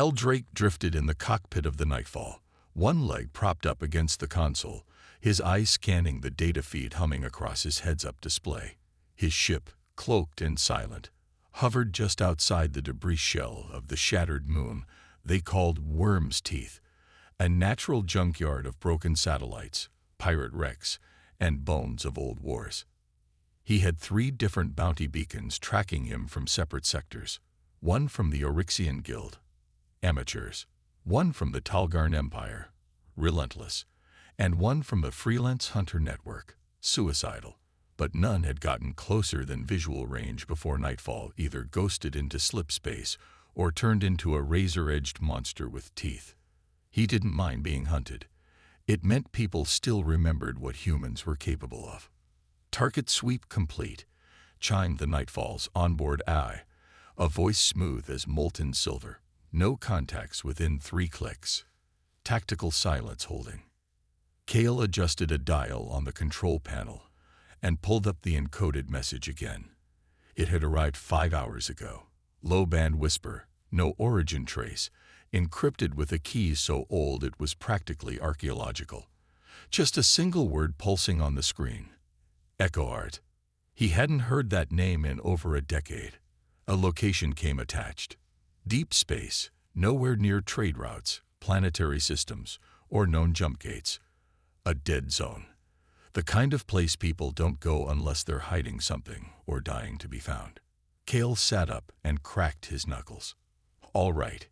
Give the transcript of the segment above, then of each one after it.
Drake drifted in the cockpit of the Nightfall, one leg propped up against the console, his eyes scanning the data feed humming across his heads-up display. His ship, cloaked and silent, hovered just outside the debris shell of the shattered moon they called Worm's Teeth, a natural junkyard of broken satellites, pirate wrecks, and bones of old wars. He had 3 different bounty beacons tracking him from separate sectors, one from the Oryxian Guild, amateurs, one from the Talgarn Empire, relentless, and one from the Freelance Hunter Network, suicidal. But none had gotten closer than visual range before Nightfall either ghosted into slip space or turned into a razor-edged monster with teeth. He didn't mind being hunted. It meant people still remembered what humans were capable of. Target sweep complete, chimed the Nightfall's onboard eye, a voice smooth as molten silver. No contacts within 3 clicks. Tactical silence holding. Kale adjusted a dial on the control panel and pulled up the encoded message again. It had arrived 5 hours ago. Low-band whisper, no origin trace, encrypted with a key so old it was practically archaeological. Just a single word pulsing on the screen. Echo Art. He hadn't heard that name in over a decade. A location came attached. Deep space, nowhere near trade routes, planetary systems, or known jump gates. A dead zone. The kind of place people don't go unless they're hiding something or dying to be found. Kale sat up and cracked his knuckles. All right,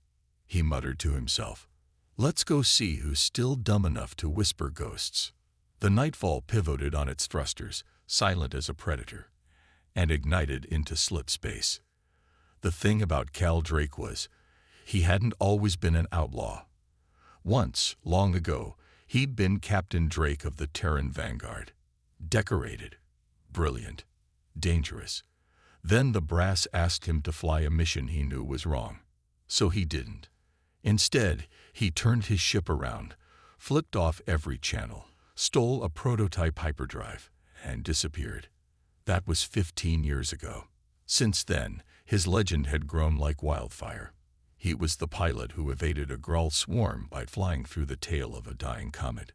he muttered to himself. Let's go see who's still dumb enough to whisper ghosts. The Nightfall pivoted on its thrusters, silent as a predator, and ignited into slip space. The thing about Cal Drake was, he hadn't always been an outlaw. Once, long ago, he'd been Captain Drake of the Terran Vanguard. Decorated, brilliant, dangerous. Then the brass asked him to fly a mission he knew was wrong. So he didn't. Instead, he turned his ship around, flipped off every channel, stole a prototype hyperdrive, and disappeared. That was 15 years ago. Since then, his legend had grown like wildfire. He was the pilot who evaded a Gruul swarm by flying through the tail of a dying comet.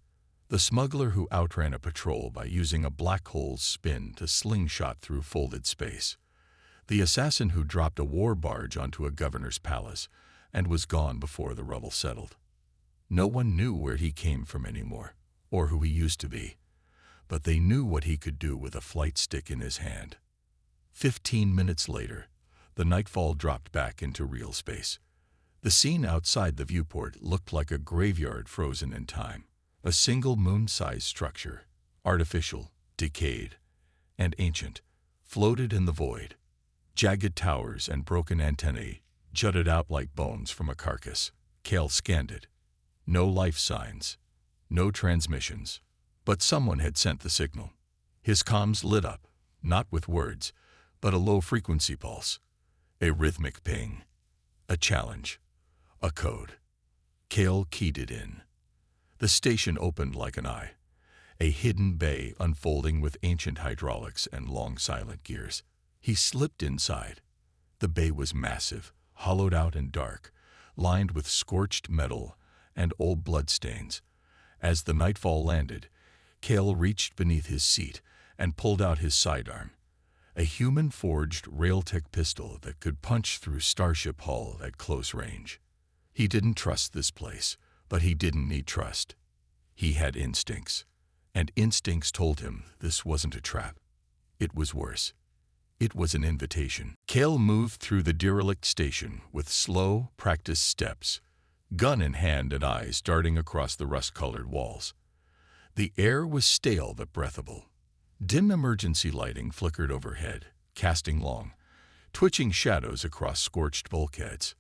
The smuggler who outran a patrol by using a black hole's spin to slingshot through folded space. The assassin who dropped a war barge onto a governor's palace and was gone before the rubble settled. No one knew where he came from anymore, or who he used to be, but they knew what he could do with a flight stick in his hand. 15 minutes later, the Nightfall dropped back into real space. The scene outside the viewport looked like a graveyard frozen in time. A single moon-sized structure, artificial, decayed, and ancient, floated in the void. Jagged towers and broken antennae jutted out like bones from a carcass. Kale scanned it. No life signs, no transmissions, but someone had sent the signal. His comms lit up, not with words, but a low-frequency pulse, a rhythmic ping, a challenge. A code. Kale keyed it in. The station opened like an eye, a hidden bay unfolding with ancient hydraulics and long silent gears. He slipped inside. The bay was massive, hollowed out and dark, lined with scorched metal and old bloodstains. As the Nightfall landed, Kale reached beneath his seat and pulled out his sidearm, a human-forged Railtech pistol that could punch through starship hull at close range. He didn't trust this place, but he didn't need trust. He had instincts, and instincts told him this wasn't a trap. It was worse. It was an invitation. Kale moved through the derelict station with slow, practiced steps, gun in hand and eyes darting across the rust-colored walls. The air was stale but breathable. Dim emergency lighting flickered overhead, casting long, twitching shadows across scorched bulkheads.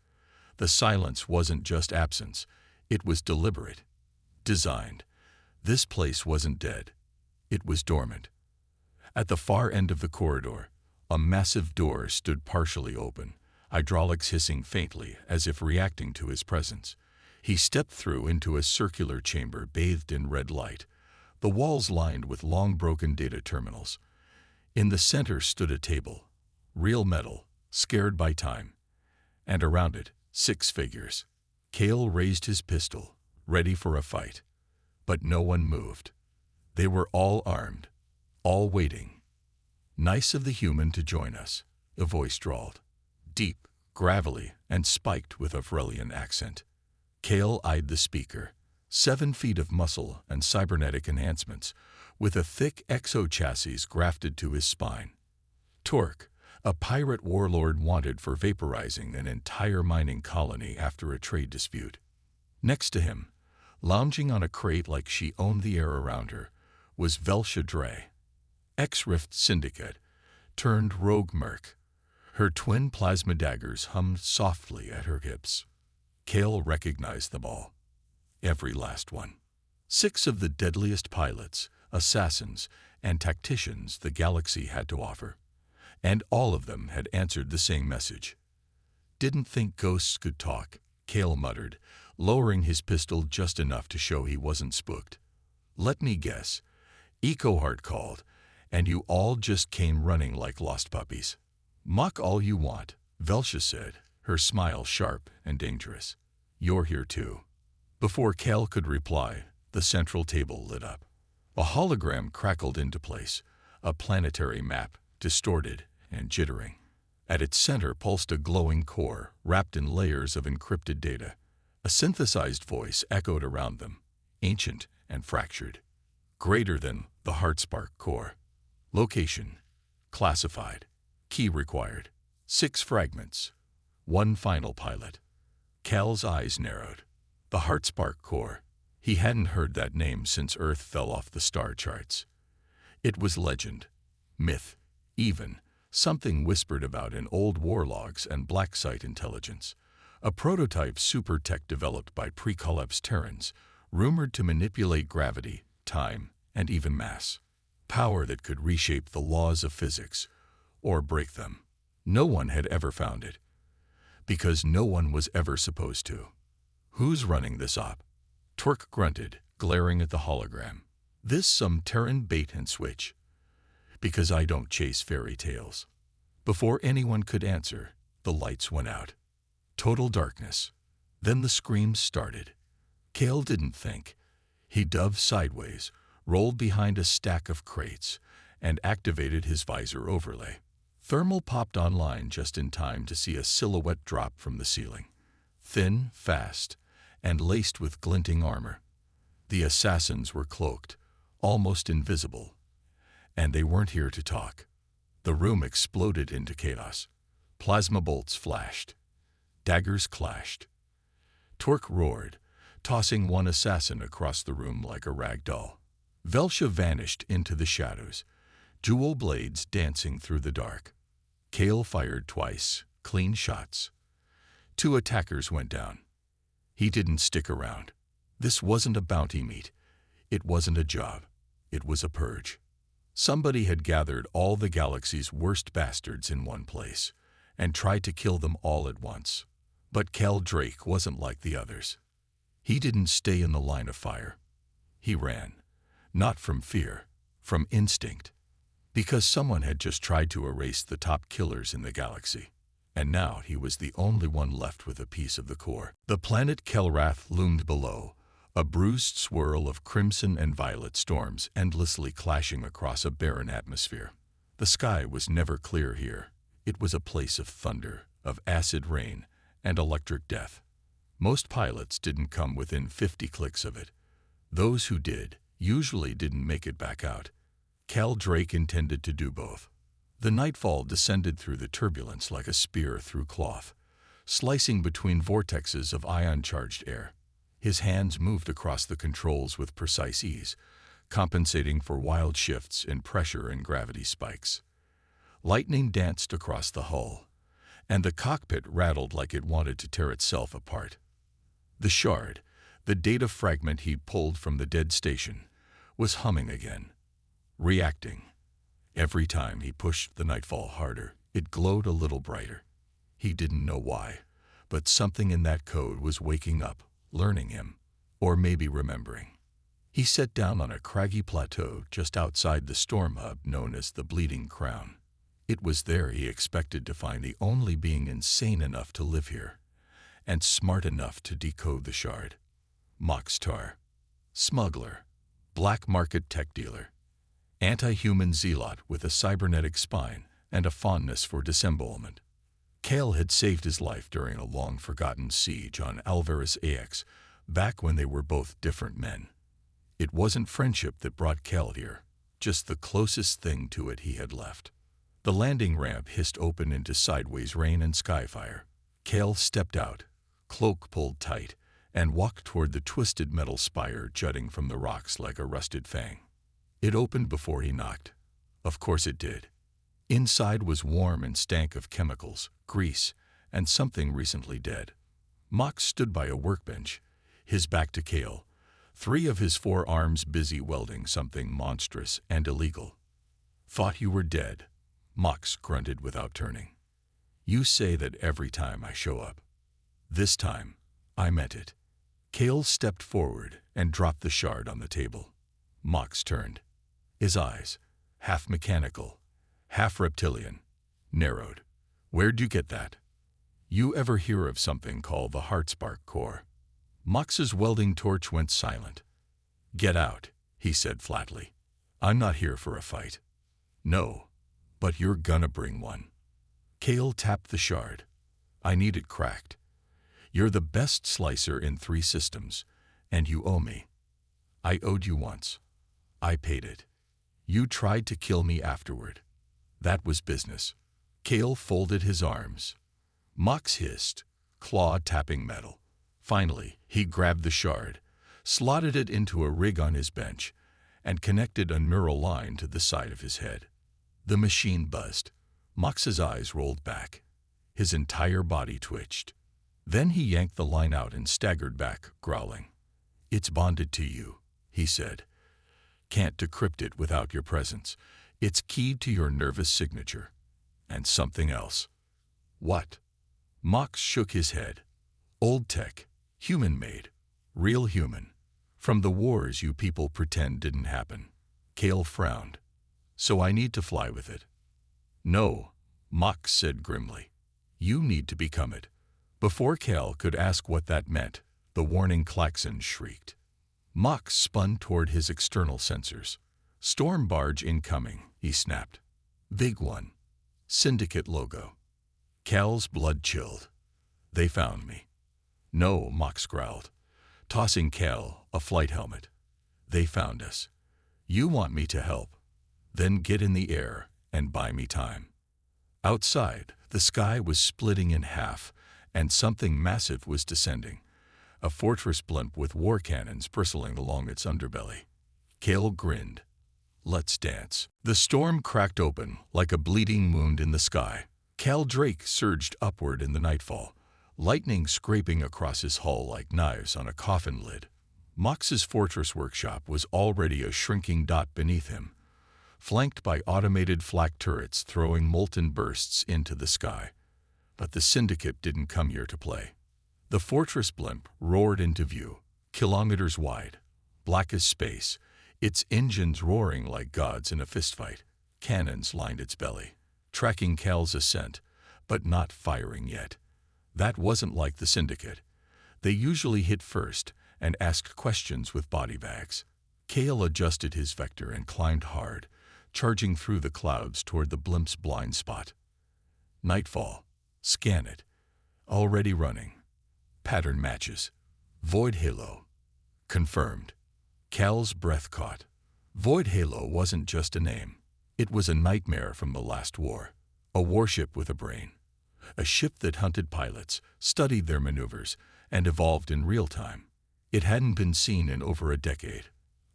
The silence wasn't just absence, it was deliberate, designed. This place wasn't dead, it was dormant. At the far end of the corridor, a massive door stood partially open, hydraulics hissing faintly as if reacting to his presence. He stepped through into a circular chamber bathed in red light, the walls lined with long broken data terminals. In the center stood a table, real metal, scared by time, and around it, 6 figures. Cale raised his pistol, ready for a fight. But no one moved. They were all armed, all waiting. "Nice of the human to join us," a voice drawled. Deep, gravelly, and spiked with a Vrelian accent. Cale eyed the speaker. 7 feet of muscle and cybernetic enhancements, with a thick exo-chassis grafted to his spine. Torque, a pirate warlord wanted for vaporizing an entire mining colony after a trade dispute. Next to him, lounging on a crate like she owned the air around her, was Velsha Dre, ex-Rift Syndicate, turned rogue merc. Her twin plasma daggers hummed softly at her hips. Cale recognized them all. Every last one. 6 of the deadliest pilots, assassins, and tacticians the galaxy had to offer. And all of them had answered the same message. "Didn't think ghosts could talk," Cale muttered, lowering his pistol just enough to show he wasn't spooked. "Let me guess. EcoHeart called, and you all just came running like lost puppies." "Mock all you want," Velsha said, her smile sharp and dangerous. "You're here too." Before Cale could reply, the central table lit up. A hologram crackled into place, a planetary map, distorted and jittering. At its center pulsed a glowing core wrapped in layers of encrypted data. A synthesized voice echoed around them, ancient and fractured. Greater than the Heartspark core. Location: classified. Key required. 6 fragments. 1 final pilot. Cale's eyes narrowed. The Heartspark core. He hadn't heard that name since Earth fell off the star charts. It was legend, myth, even something whispered about in old war logs and black site intelligence. A prototype super tech developed by pre-collapse Terrans, rumored to manipulate gravity, time, and even mass. Power that could reshape the laws of physics, or break them. No one had ever found it, because no one was ever supposed to. "Who's running this op?" Torque grunted, glaring at the hologram. "This some Terran bait and switch. Because I don't chase fairy tales." Before anyone could answer, the lights went out. Total darkness. Then the screams started. Cale didn't think. He dove sideways, rolled behind a stack of crates, and activated his visor overlay. Thermal popped online just in time to see a silhouette drop from the ceiling. Thin, fast, and laced with glinting armor. The assassins were cloaked, almost invisible. And they weren't here to talk. The room exploded into chaos. Plasma bolts flashed. Daggers clashed. Torque roared, tossing one assassin across the room like a rag doll. Velsha vanished into the shadows, jewel blades dancing through the dark. Cale fired twice, clean shots. 2 attackers went down. He didn't stick around. This wasn't a bounty meet. It wasn't a job. It was a purge. Somebody had gathered all the galaxy's worst bastards in one place and tried to kill them all at once. But Cale Drake wasn't like the others. He didn't stay in the line of fire. He ran. Not from fear, from instinct. Because someone had just tried to erase the top killers in the galaxy. And now he was the only one left with a piece of the core. The planet Kelrath loomed below, a bruised swirl of crimson and violet storms endlessly clashing across a barren atmosphere. The sky was never clear here. It was a place of thunder, of acid rain, and electric death. Most pilots didn't come within 50 clicks of it. Those who did usually didn't make it back out. Cale Drake intended to do both. The nightfall descended through the turbulence like a spear through cloth, slicing between vortexes of ion-charged air. His hands moved across the controls with precise ease, compensating for wild shifts in pressure and gravity spikes. Lightning danced across the hull, and the cockpit rattled like it wanted to tear itself apart. The shard, the data fragment he'd pulled from the dead station, was humming again, reacting. Every time he pushed the nightfall harder, it glowed a little brighter. He didn't know why, but something in that code was waking up, learning him, or maybe remembering. He sat down on a craggy plateau just outside the storm hub known as the Bleeding Crown. It was there he expected to find the only being insane enough to live here, and smart enough to decode the shard. Moxtar. Smuggler. Black market tech dealer. Anti-human zealot with a cybernetic spine and a fondness for disembowelment. Kale had saved his life during a long-forgotten siege on Alvarez AX, back when they were both different men. It wasn't friendship that brought Kale here, just the closest thing to it he had left. The landing ramp hissed open into sideways rain and skyfire. Kale stepped out, cloak pulled tight, and walked toward the twisted metal spire jutting from the rocks like a rusted fang. It opened before he knocked. Of course it did. Inside was warm and stank of chemicals, grease, and something recently dead. Mox stood by a workbench, his back to Kale, 3 of his 4 arms busy welding something monstrous and illegal. "Thought you were dead," Mox grunted without turning. "You say that every time I show up. This time, I meant it." Kale stepped forward and dropped the shard on the table. Mox turned. His eyes, half mechanical, half reptilian, narrowed. "Where'd you get that? You ever hear of something called the Heartspark Core?" Mox's welding torch went silent. "Get out," he said flatly. "I'm not here for a fight." "No, but you're gonna bring one." Kale tapped the shard. "I need it cracked. You're the best slicer in 3 systems, and you owe me. I owed you once. I paid it. You tried to kill me afterward. That was business." Kale folded his arms. Mox hissed, claw tapping metal. Finally, he grabbed the shard, slotted it into a rig on his bench, and connected a neural line to the side of his head. The machine buzzed. Mox's eyes rolled back. His entire body twitched. Then he yanked the line out and staggered back, growling. "It's bonded to you," he said. "Can't decrypt it without your presence. It's keyed to your nervous signature. And something else." "What?" Mox shook his head. "Old tech, human-made, real human. From the wars you people pretend didn't happen." Kale frowned. "So I need to fly with it?" "No," Mox said grimly. "You need to become it." Before Kale could ask what that meant, the warning klaxon shrieked. Mox spun toward his external sensors. "Storm barge incoming," he snapped. "Big one. Syndicate logo." Cal's blood chilled. "They found me." "No," Mox growled, tossing Cal a flight helmet. "They found us. You want me to help? Then get in the air and buy me time." Outside, the sky was splitting in half, and something massive was descending, a fortress blimp with war cannons bristling along its underbelly. Kale grinned. "Let's dance." The storm cracked open like a bleeding wound in the sky. Cal Drake surged upward in the nightfall, lightning scraping across his hull like knives on a coffin lid. Mox's fortress workshop was already a shrinking dot beneath him, flanked by automated flak turrets throwing molten bursts into the sky. But the Syndicate didn't come here to play. The fortress blimp roared into view, kilometers wide, black as space, its engines roaring like gods in a fistfight. Cannons lined its belly, tracking Cal's ascent, but not firing yet. That wasn't like the Syndicate. They usually hit first and asked questions with body bags. Kale adjusted his vector and climbed hard, charging through the clouds toward the blimp's blind spot. Nightfall. Scan it. Already running. Pattern matches. Void halo. Confirmed. Cal's breath caught. Void halo wasn't just a name. It was a nightmare from the last war. A warship with a brain. A ship that hunted pilots, studied their maneuvers, and evolved in real time. It hadn't been seen in over a decade.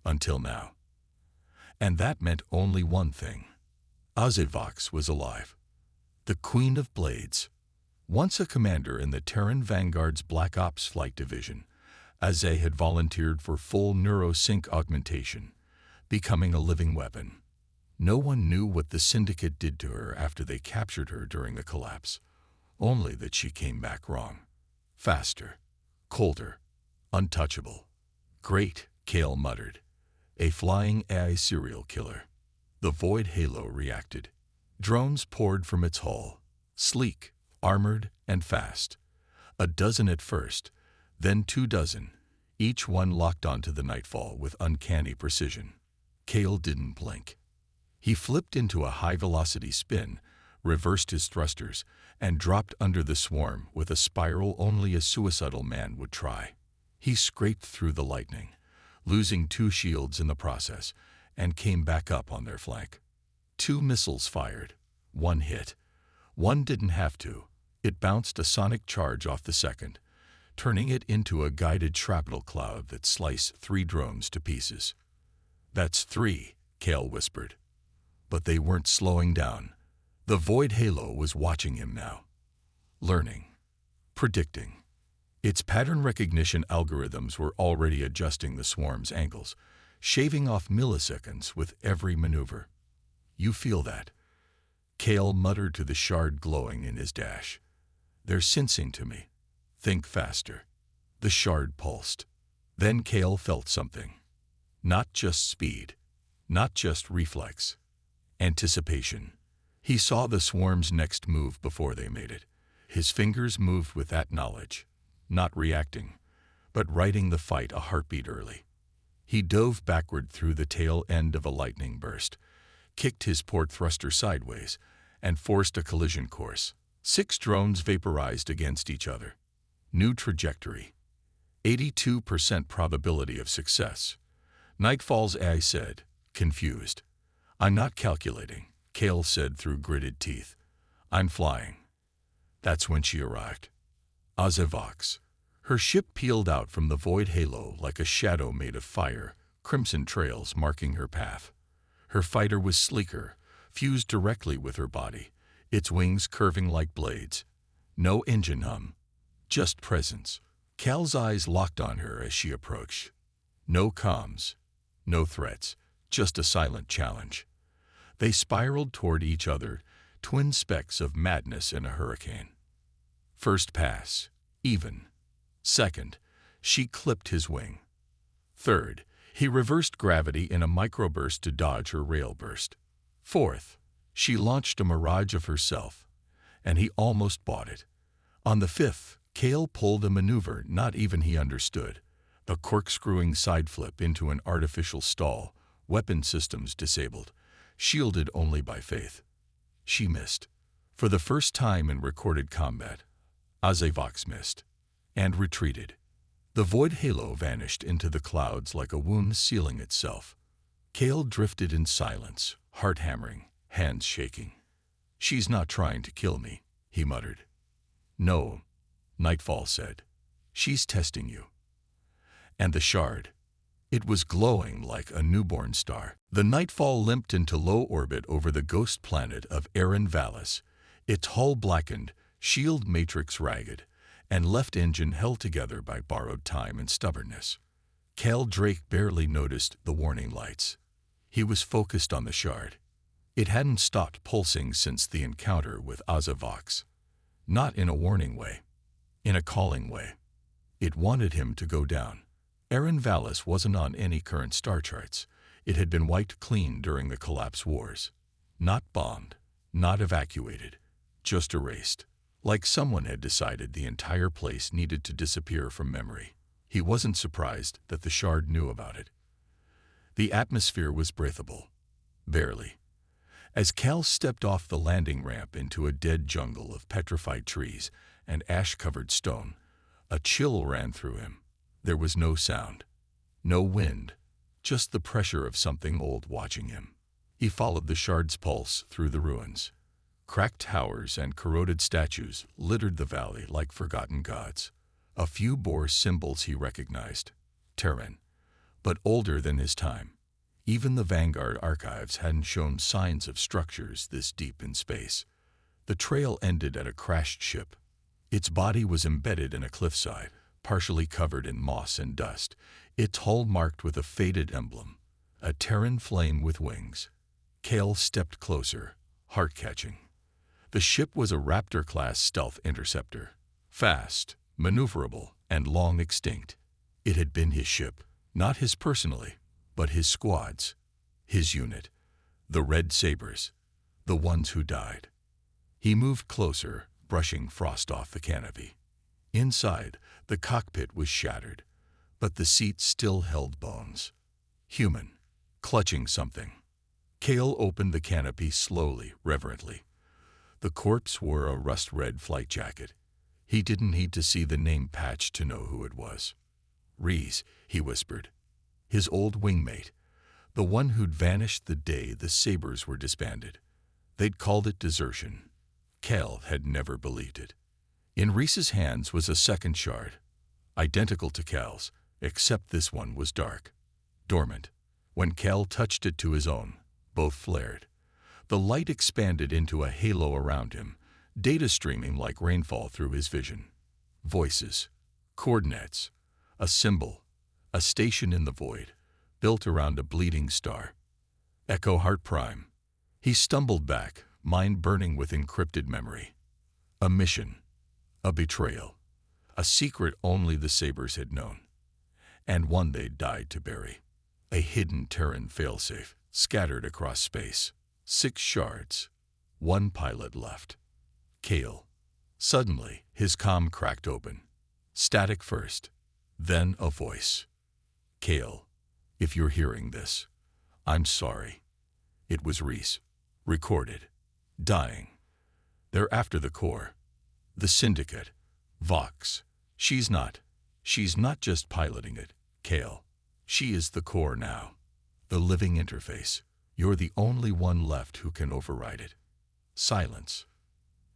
Until now. And that meant only one thing. Azevox was alive. The Queen of Blades. Once a commander in the Terran Vanguard's Black Ops Flight Division, Aze had volunteered for full neurosync augmentation, becoming a living weapon. No one knew what the Syndicate did to her after they captured her during the collapse, only that she came back wrong. Faster, colder, untouchable. "Great," Kale muttered. "A flying AI serial killer." The Void Halo reacted. Drones poured from its hull, sleek, armored, and fast. A dozen at first, then 2 dozen, each one locked onto the nightfall with uncanny precision. Cale didn't blink. He flipped into a high-velocity spin, reversed his thrusters, and dropped under the swarm with a spiral only a suicidal man would try. He scraped through the lightning, losing 2 shields in the process, and came back up on their flank. 2 missiles fired. 1 hit. 1 didn't have to. It bounced a sonic charge off the second, turning it into a guided shrapnel cloud that sliced 3 drones to pieces. "That's 3, Cale whispered. But they weren't slowing down. The Void Halo was watching him now. Learning. Predicting. Its pattern recognition algorithms were already adjusting the swarm's angles, shaving off milliseconds with every maneuver. "You feel that?" Cale muttered to the shard glowing in his dash. "They're sensing to me. Think faster." The shard pulsed. Then Cale felt something. Not just speed. Not just reflex. Anticipation. He saw the swarm's next move before they made it. His fingers moved with that knowledge, not reacting, but writing the fight a heartbeat early. He dove backward through the tail end of a lightning burst, kicked his port thruster sideways, and forced a collision course. 6 drones vaporized against each other. New trajectory. 82% probability of success. Nightfall's AI said, confused. "I'm not calculating," Cale said through gritted teeth. "I'm flying." That's when she arrived. Azevox. Her ship peeled out from the void halo like a shadow made of fire, crimson trails marking her path. Her fighter was sleeker, fused directly with her body, its wings curving like blades. No engine hum, just presence. Cal's eyes locked on her as she approached. No comms, no threats, just a silent challenge. They spiraled toward each other, twin specks of madness in a hurricane. First pass, even. Second, she clipped his wing. Third, he reversed gravity in a microburst to dodge her rail burst. Fourth, she launched a mirage of herself, and he almost bought it. On the fifth, Cale pulled a maneuver not even he understood, the corkscrewing side flip into an artificial stall, weapon systems disabled, shielded only by faith. She missed. For the first time in recorded combat, Azevox missed, and retreated. The void halo vanished into the clouds like a wound sealing itself. Cale drifted in silence, heart hammering, hands shaking. "She's not trying to kill me," he muttered. "No," Nightfall said. "She's testing you." And the shard. It was glowing like a newborn star. The Nightfall limped into low orbit over the ghost planet of Aaron Vallis, its hull blackened, shield matrix ragged, and left engine held together by borrowed time and stubbornness. Cale Drake barely noticed the warning lights. He was focused on the shard. It hadn't stopped pulsing since the encounter with Azevox. Not in a warning way. In a calling way. It wanted him to go down. Aaron Vallis wasn't on any current star charts. It had been wiped clean during the collapse wars. Not bombed, not evacuated, just erased. Like someone had decided the entire place needed to disappear from memory. He wasn't surprised that the shard knew about it. The atmosphere was breathable. Barely. As Cal stepped off the landing ramp into a dead jungle of petrified trees and ash-covered stone, a chill ran through him. There was no sound, no wind, just the pressure of something old watching him. He followed the shard's pulse through the ruins. Cracked towers and corroded statues littered the valley like forgotten gods. A few bore symbols he recognized. Terran, but older than his time. Even the Vanguard archives hadn't shown signs of structures this deep in space. The trail ended at a crashed ship. Its body was embedded in a cliffside, partially covered in moss and dust, its hull marked with a faded emblem, a Terran flame with wings. Cale stepped closer, heart-catching. The ship was a Raptor-class stealth interceptor, fast, maneuverable, and long extinct. It had been his ship, not his personally, but his squad's, his unit, the Red Sabers, the ones who died. He moved closer, brushing frost off the canopy. Inside, the cockpit was shattered, but the seat still held bones. Human, clutching something. Kale opened the canopy slowly, reverently. The corpse wore a rust-red flight jacket. He didn't need to see the name patch to know who it was. Reese, he whispered. His old wingmate, the one who'd vanished the day the Sabres were disbanded. They'd called it desertion. Cal had never believed it. In Reese's hands was a second shard, identical to Cal's, except this one was dark, dormant. When Cal touched it to his own, both flared. The light expanded into a halo around him, data streaming like rainfall through his vision. Voices, coordinates, a symbol, a station in the void, built around a bleeding star. Echo Heart Prime. He stumbled back, mind burning with encrypted memory. A mission, a betrayal, a secret only the Sabres had known, and one they'd died to bury. A hidden Terran failsafe, scattered across space. 6 shards, 1 pilot left. Kale. Suddenly, his comm cracked open. Static first, then a voice. Kale, if you're hearing this, I'm sorry. It was Reese. Recorded. Dying. They're after the core. The Syndicate. Vox. She's not just piloting it, Kale. She is the core now. The living interface. You're the only one left who can override it. Silence.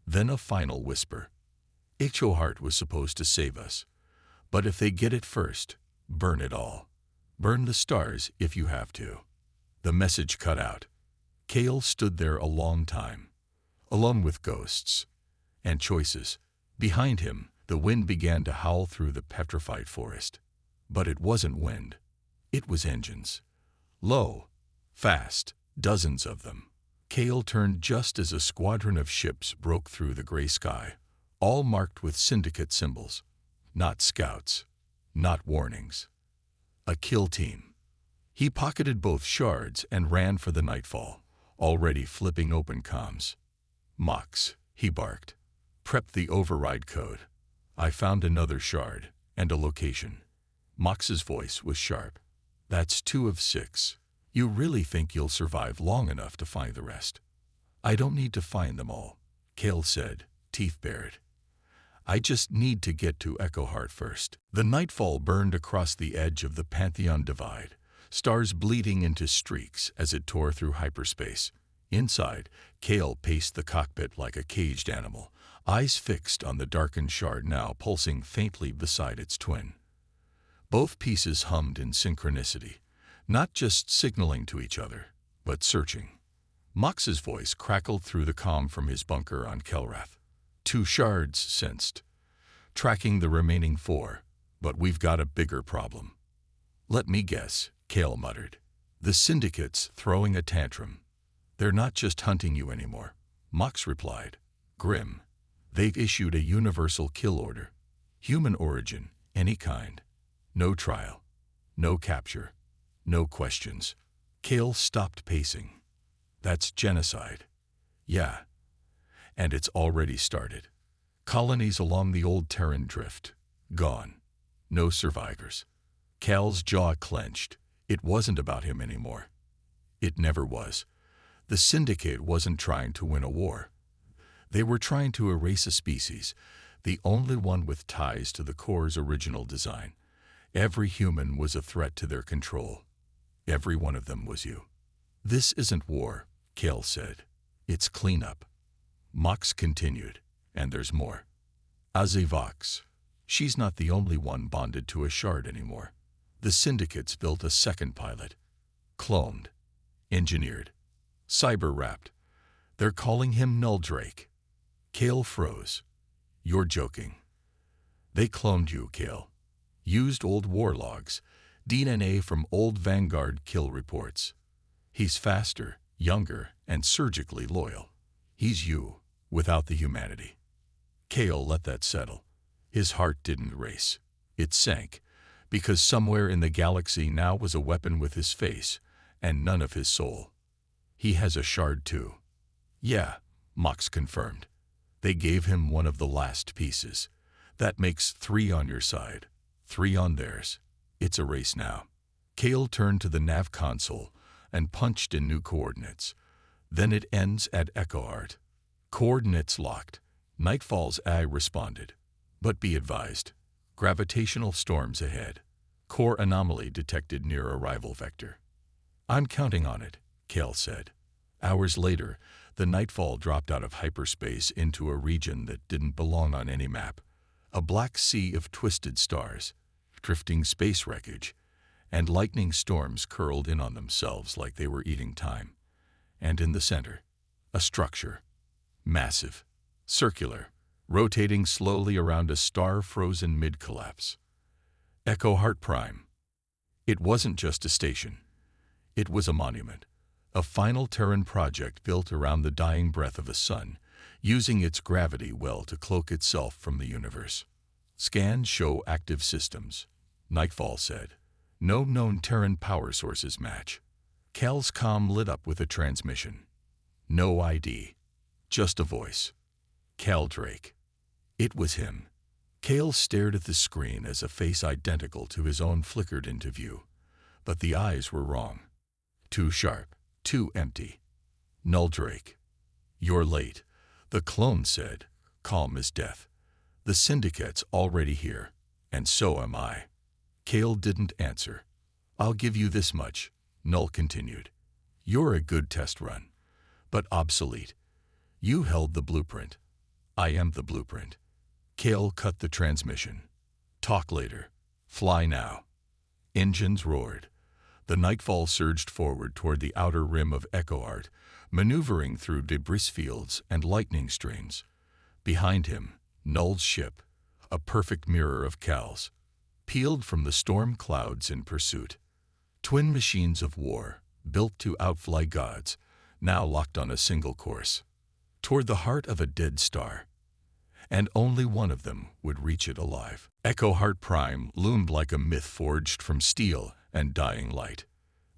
Then a final whisper. HFY was supposed to save us. But if they get it first, burn it all. Burn the stars if you have to. The message cut out. Kale stood there a long time, alone with ghosts and choices. Behind him, the wind began to howl through the petrified forest. But it wasn't wind. It was engines. Low, fast, dozens of them. Kale turned just as a squadron of ships broke through the gray sky, all marked with Syndicate symbols. Not scouts, not warnings. A kill team. He pocketed both shards and ran for the nightfall, already flipping open comms. Mox, he barked. Prep the override code. I found another shard, and a location. Mox's voice was sharp. That's 2 of 6. You really think you'll survive long enough to find the rest? I don't need to find them all, Kale said, teeth bared. I just need to get to Echo Heart first. The nightfall burned across the edge of the Pantheon Divide, stars bleeding into streaks as it tore through hyperspace. Inside, Kale paced the cockpit like a caged animal, eyes fixed on the darkened shard now pulsing faintly beside its twin. Both pieces hummed in synchronicity, not just signaling to each other, but searching. Mox's voice crackled through the comm from his bunker on Kelrath. 2 shards sensed. Tracking the remaining 4, but we've got a bigger problem. Let me guess, Kale muttered. The Syndicate's throwing a tantrum. They're not just hunting you anymore, Mox replied. Grim. They've issued a universal kill order. Human origin, any kind. No trial. No capture. No questions. Kale stopped pacing. That's genocide. Yeah. And it's already started. Colonies along the old Terran drift. Gone. No survivors. Cal's jaw clenched. It wasn't about him anymore. It never was. The Syndicate wasn't trying to win a war. They were trying to erase a species, the only one with ties to the core's original design. Every human was a threat to their control. Every one of them was you. This isn't war, Kale said. It's cleanup. Mox continued, and there's more. Vox. She's not the only one bonded to a shard anymore. The Syndicate's built a second pilot. Cloned. Engineered. Cyber-wrapped. They're calling him Nulldrake. Kale froze. You're joking. They cloned you, Kale. Used old war logs, DNA from old Vanguard kill reports. He's faster, younger, and surgically loyal. He's you, without the humanity. Kale let that settle. His heart didn't race. It sank, because somewhere in the galaxy now was a weapon with his face, and none of his soul. He has a shard too. Yeah, Mox confirmed. They gave him one of the last pieces. That makes 3 on your side, 3 on theirs. It's a race now. Kale turned to the nav console and punched in new coordinates. Then it ends at Echo Heart. Coordinates locked. Nightfall's eye responded. But be advised, gravitational storms ahead. Core anomaly detected near arrival vector. I'm counting on it, Kale said. Hours later, the Nightfall dropped out of hyperspace into a region that didn't belong on any map. A black sea of twisted stars, drifting space wreckage, and lightning storms curled in on themselves like they were eating time. And in the center, a structure. Massive, circular, rotating slowly around a star frozen mid-collapse. Echo Heart Prime. It wasn't just a station. It was a monument. A final Terran project built around the dying breath of a sun, using its gravity well to cloak itself from the universe. Scans show active systems, Nightfall said. No known Terran power sources match. Cal's comm lit up with a transmission. No ID. Just a voice. Cal Drake. It was him. Cale stared at the screen as a face identical to his own flickered into view. But the eyes were wrong. Too sharp. Too empty. Null Drake. You're late, the clone said, calm as death. The Syndicate's already here, and so am I. Cale didn't answer. I'll give you this much, Null continued. You're a good test run, but obsolete. You held the blueprint. I am the blueprint. Cale cut the transmission. Talk later. Fly now. Engines roared. The Nightfall surged forward toward the outer rim of Echo Heart, maneuvering through debris fields and lightning streams. Behind him, Null's ship, a perfect mirror of Cal's, peeled from the storm clouds in pursuit. Twin machines of war, built to outfly gods, now locked on a single course, toward the heart of a dead star. And only one of them would reach it alive. Echo Heart Prime loomed like a myth forged from steel and dying light.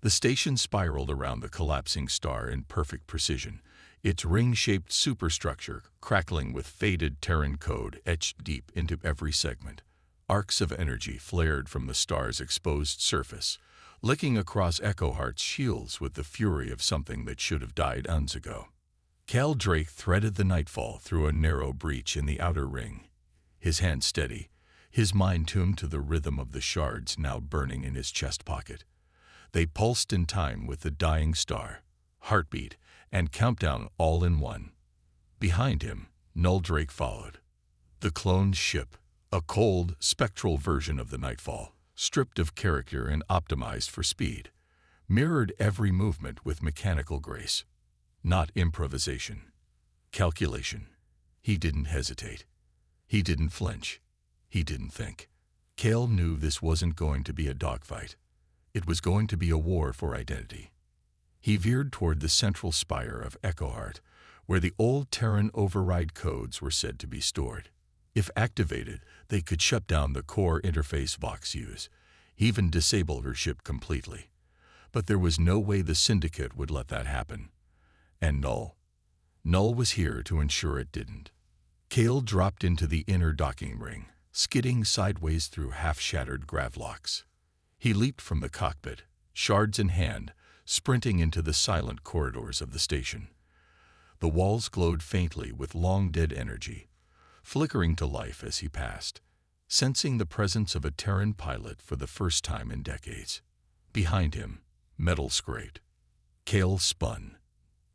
The station spiraled around the collapsing star in perfect precision, its ring-shaped superstructure crackling with faded Terran code etched deep into every segment. Arcs of energy flared from the star's exposed surface, licking across Echo Heart's shields with the fury of something that should have died eons ago. Cal Drake threaded the Nightfall through a narrow breach in the outer ring, his hand steady, his mind tuned to the rhythm of the shards now burning in his chest pocket. They pulsed in time with the dying star, heartbeat, and countdown all in one. Behind him, Null Drake followed. The cloned ship, a cold, spectral version of the Nightfall, stripped of character and optimized for speed, mirrored every movement with mechanical grace. Not improvisation. Calculation. He didn't hesitate. He didn't flinch. He didn't think. Cale knew this wasn't going to be a dogfight. It was going to be a war for identity. He veered toward the central spire of Echo Heart, where the old Terran override codes were said to be stored. If activated, they could shut down the core interface Vox used, even disable her ship completely. But there was no way the Syndicate would let that happen. And Null was here to ensure it didn't. Cale dropped into the inner docking ring, skidding sideways through half-shattered gravlocks. He leaped from the cockpit, shards in hand, sprinting into the silent corridors of the station. The walls glowed faintly with long-dead energy, flickering to life as he passed, sensing the presence of a Terran pilot for the first time in decades. Behind him, metal scraped. Cale spun.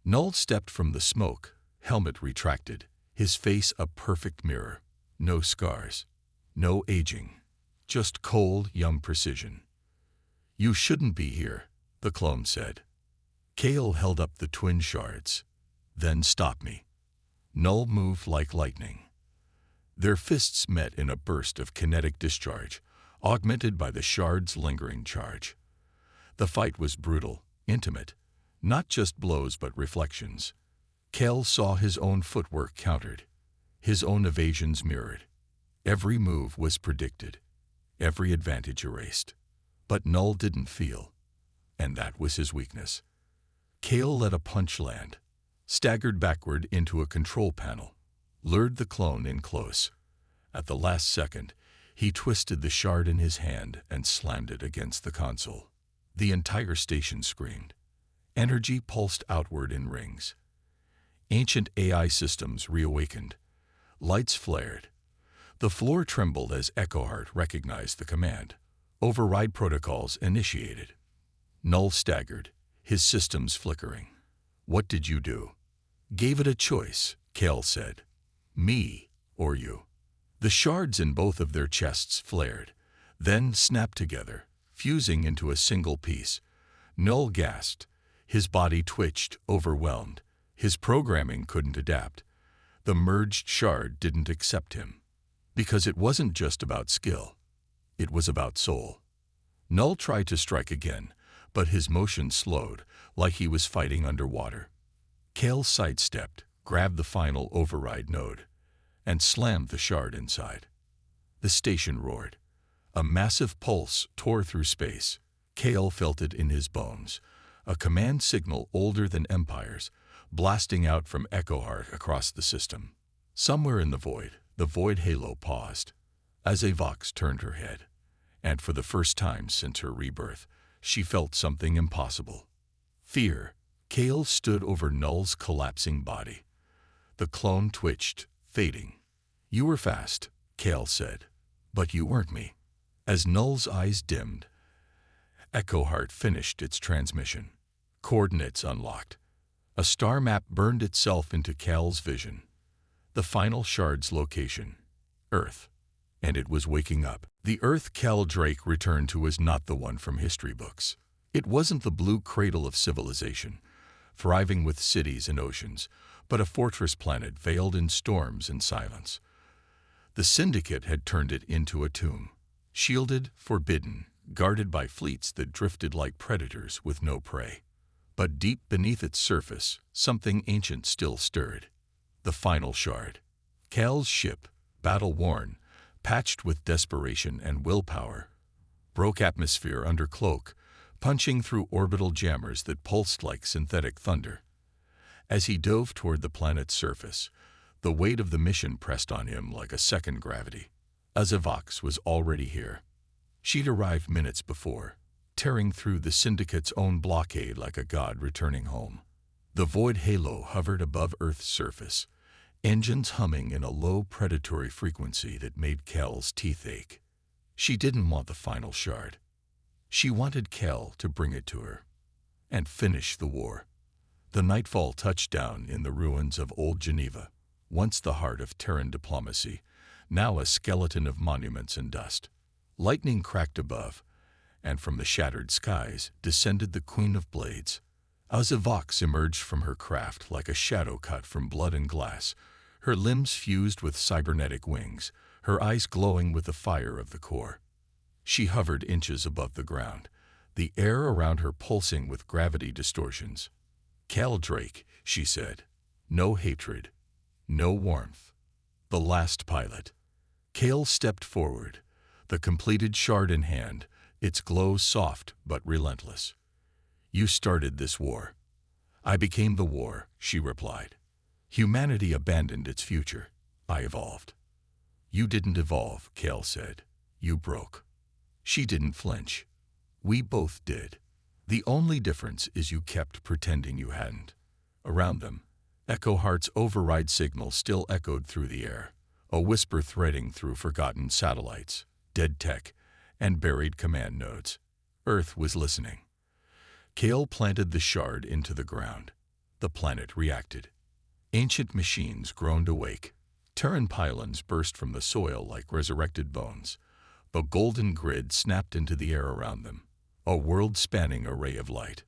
Null stepped from the smoke, helmet retracted, his face a perfect mirror. No scars, no aging, just cold, young precision. You shouldn't be here, the clone said. Cale held up the twin shards. Then stop me. Null moved like lightning. Their fists met in a burst of kinetic discharge, augmented by the shard's lingering charge. The fight was brutal, intimate, not just blows but reflections. Cale saw his own footwork countered, his own evasions mirrored. Every move was predicted, every advantage erased. But Null didn't feel, and that was his weakness. Cale let a punch land, staggered backward into a control panel, lured the clone in close. At the last second, he twisted the shard in his hand and slammed it against the console. The entire station screamed. Energy pulsed outward in rings. Ancient AI systems reawakened. Lights flared. The floor trembled as Echoheart recognized the command. Override protocols initiated. Null staggered, his systems flickering. "What did you do?" "Gave it a choice," Kale said. "Me or you." The shards in both of their chests flared, then snapped together, fusing into a single piece. Null gasped. His body twitched, overwhelmed. His programming couldn't adapt. The merged shard didn't accept him. Because it wasn't just about skill. It was about soul. Null tried to strike again, but his motion slowed, like he was fighting underwater. Kale sidestepped, grabbed the final override node, and slammed the shard inside. The station roared. A massive pulse tore through space. Kale felt it in his bones, a command signal older than empires, blasting out from Echoheart across the system. Somewhere in the void halo paused. Vox turned her head, and for the first time since her rebirth, she felt something impossible. Fear. Kale stood over Null's collapsing body. The clone twitched, fading. "You were fast," Kale said, "but you weren't me." As Null's eyes dimmed, Echoheart finished its transmission. Coordinates unlocked. A star map burned itself into Kale's vision. The final shard's location, Earth. And it was waking up. The Earth Cal Drake returned to was not the one from history books. It wasn't the blue cradle of civilization, thriving with cities and oceans, but a fortress planet veiled in storms and silence. The Syndicate had turned it into a tomb, shielded, forbidden, guarded by fleets that drifted like predators with no prey. But deep beneath its surface, something ancient still stirred. The final shard. Cal's ship, battle-worn, patched with desperation and willpower, broke atmosphere under cloak, punching through orbital jammers that pulsed like synthetic thunder. As he dove toward the planet's surface, the weight of the mission pressed on him like a second gravity. Vox was already here. She'd arrived minutes before, tearing through the Syndicate's own blockade like a god returning home. The void halo hovered above Earth's surface, engines humming in a low predatory frequency that made Kel's teeth ache. She didn't want the final shard. She wanted Kel to bring it to her and finish the war. The Nightfall touched down in the ruins of Old Geneva, once the heart of Terran diplomacy, now a skeleton of monuments and dust. Lightning cracked above, and from the shattered skies descended the Queen of Blades. Vox emerged from her craft like a shadow cut from blood and glass, her limbs fused with cybernetic wings, her eyes glowing with the fire of the core. She hovered inches above the ground, the air around her pulsing with gravity distortions. "Cal Drake," she said. No hatred, no warmth. The last pilot. Kale stepped forward, the completed shard in hand, its glow soft but relentless. "You started this war." "I became the war," she replied. "Humanity abandoned its future. I evolved." "You didn't evolve," Kale said. "You broke." She didn't flinch. "We both did. The only difference is you kept pretending you hadn't." Around them, Echoheart's override signal still echoed through the air, a whisper threading through forgotten satellites, dead tech, and buried command nodes. Earth was listening. Kale planted the shard into the ground. The planet reacted. Ancient machines groaned awake. Terran pylons burst from the soil like resurrected bones. The golden grid snapped into the air around them, a world-spanning array of light.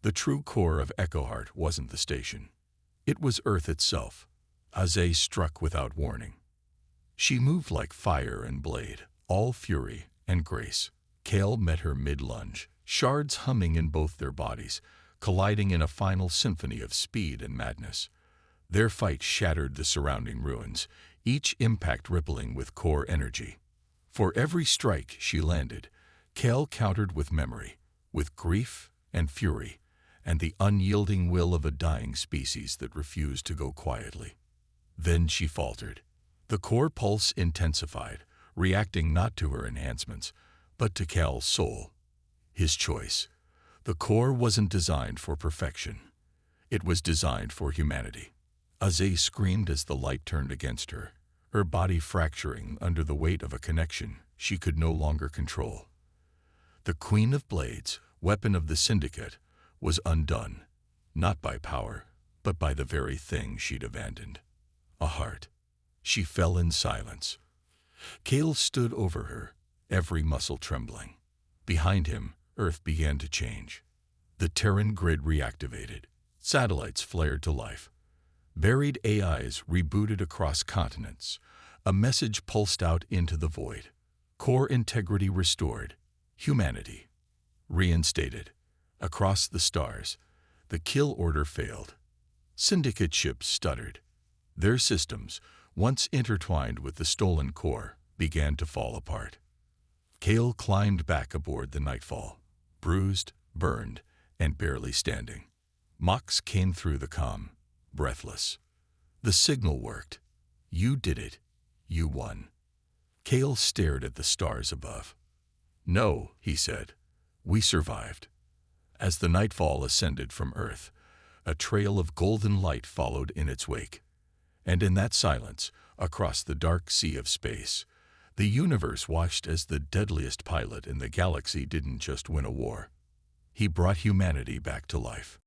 The true core of Echoheart wasn't the station. It was Earth itself. Azay struck without warning. She moved like fire and blade, all fury and grace. Kale met her mid-lunge, shards humming in both their bodies, colliding in a final symphony of speed and madness. Their fight shattered the surrounding ruins, each impact rippling with core energy. For every strike she landed, Kale countered with memory, with grief and fury, and the unyielding will of a dying species that refused to go quietly. Then she faltered. The core pulse intensified, reacting not to her enhancements, but to Cal's soul. His choice. The core wasn't designed for perfection. It was designed for humanity. Azay screamed as the light turned against her body fracturing under the weight of a connection she could no longer control. The Queen of Blades, weapon of the Syndicate, was undone, not by power, but by the very thing she'd abandoned. A heart. She fell in silence. Cal stood over her, every muscle trembling. Behind him, Earth began to change. The Terran grid reactivated. Satellites flared to life. Buried AIs rebooted across continents. A message pulsed out into the void. Core integrity restored. Humanity reinstated. Across the stars, the kill order failed. Syndicate ships stuttered. Their systems, once intertwined with the stolen core, began to fall apart. Cal climbed back aboard the Nightfall, bruised, burned, and barely standing. Mox came through the comm, breathless. The signal worked. You did it. You won. Cal stared at the stars above. No, he said. We survived. As the Nightfall ascended from Earth, a trail of golden light followed in its wake. And in that silence, across the dark sea of space, the universe watched as the deadliest pilot in the galaxy didn't just win a war. He brought humanity back to life.